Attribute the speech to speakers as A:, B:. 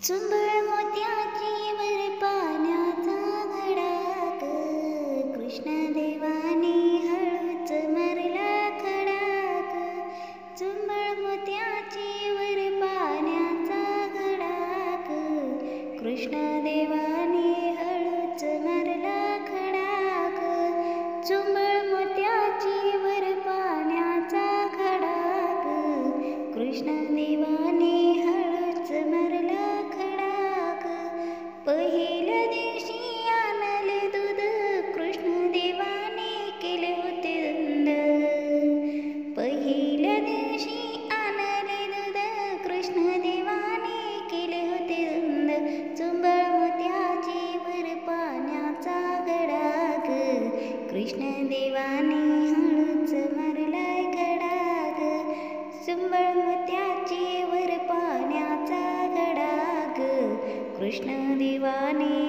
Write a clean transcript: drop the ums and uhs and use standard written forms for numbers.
A: चुंबळ मोत्याची वर पाण्याचा घडा ग, कृष्ण देवाने हळूच मारला खडा ग. चुंबळ मोत्याची वर पाण्याचा घडा ग, कृष्ण देवाने हळूच मारला खडा ग. चुंबळ मोत्याची वर पाण्याचा घडा ग, कृष्ण देवाने हळूच मारला खडा ग. पहिल्या दिवशी आणले दूध, कृष्ण देवाने केले होते धुंद. पहिल्या दिवशी आणले दूध, कृष्ण देवाने केले होते धुंद. चुंबळ मोत्याची वर पाण्याचा घडा ग, कृष्ण देवाने हळूच मारलाय खडा ग. चुंबळ मोत्याची वर पाण्याचा घडा ग, कृष्ण देवाने